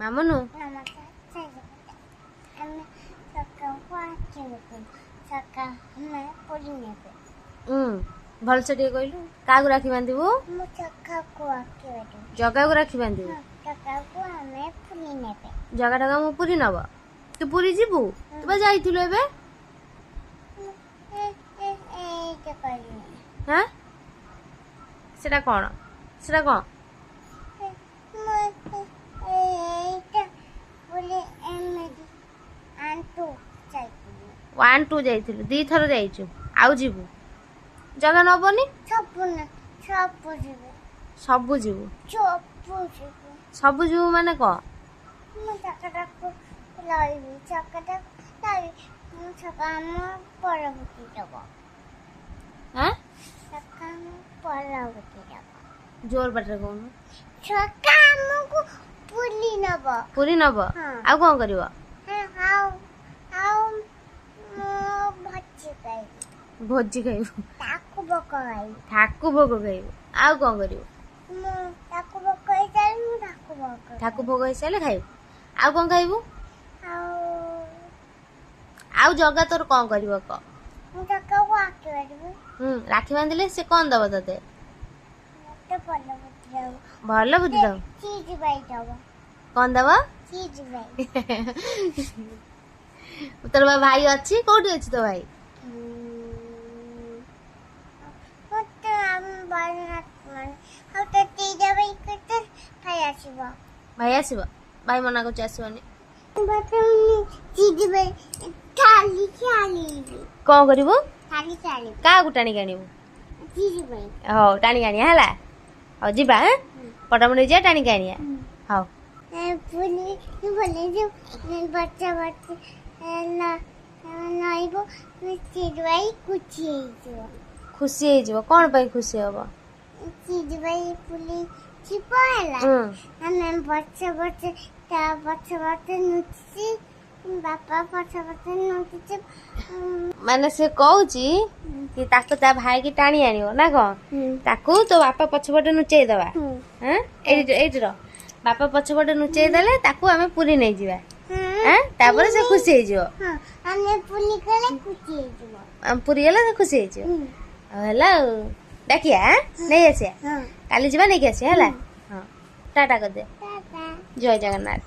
ମାମୁନୁ ଭଲସେ ଟିକେ କହିଲୁ କାହାକୁ ରାକ୍ଷୀ ବାନ୍ଧିବୁ? ଜଗାକୁ ରାକ୍ଷୀ ବାନ୍ଧିବୁ। ଜଗାଟାକୁ ମୁଁ ପୁରୀ ନବ। ତୁ ପୁରୀ ଯିବୁ? ତୁ ବା ଯାଇଥିଲୁ ଏବେ। ହଁ ସେଟା କଣ? ସେଟା କଣ? 1 2 ଯାଇଥିଲୁ। 2 ଥର ଯାଇଛୁ। ଆଉ ଯିବୁ? ଜଗା ନବନି? ସବୁ ଯିବୁ। ସବୁ ଯିବୁ ମାନେ କଣ? ଜୋର ପାଟିରେ କହୁନୁ। ପୁରୀ ନବ। ଆଉ କଣ କରିବ? ଭୋଜି ଖାଇବୁ। ଠାକୁ ଭୋଗ ଖାଇବୁ। ଆଉ କଣ କରିବୁ? ଠାକୁ ଭୋଗ ହେଇସାରିଲେ ଖାଇବୁ। ଆଉ କଣ ଖାଇବୁ? ଆଉ ଜଗା ତୋର କଣ କରିବ କହ? ରାକ୍ଷୀ ବାନ୍ଧିଲେ ସେ କଣ ଦବ ତତେ? ଭଲ ବୁଦ୍ଧି ଦବ। କଣ ଦବ? ତୋର ବା ଭାଇ ଅଛି। କୋଉଠି ଅଛି ତୋ ଭାଇ? ଭାଇ ଆସିବ? ଭାଇ ମନା କରୁଛି ଆସିବନି। କଣ କରିବୁ? କାହାକୁ ଟାଣିକି ଆଣିବୁ? ହଉ ଟାଣିକି ଆଣିବା ହେଲା। ହଉ ଯିବା। ପଟାମୁଣ୍ଡେଇ ଯିବା ଟାଣିକି ଆଣିବା। ହଉ ଖୁସି ହେଇଯିବ। କଣ ପାଇଁ ଖୁସି ହବ? ମାନେ ସେ କହୁଛି କି ତାକୁ ତା ଭାଇ କି ଟାଣି ଆଣିବ ନା କଣ? ତାକୁ ତୋ ବାପା ପଛପଟେ ନୁଚେଇ ଦବା। ଏଇଠି ର। ବାପା ପଛପଟେ ନୁଚେଇ ଦେଲେ ତାକୁ ଆମେ ପୁରୀ ନେଇଯିବା। ତାପରେ ସେ ଖୁସି ହେଇଯିବ। ପୁରୀ ଗଲେ ସେ ଖୁସି ହେଇଯିବ। ହେଲା ଆଉ ଡାକିଆ ନେଇ ଆସିବା। କାଲି ଯିବା ନେଇକି ଆସିବା ହେଲା। ହଁ ଟାଟା କରିଦେ। ଜୟ ଜଗନ୍ନାଥ।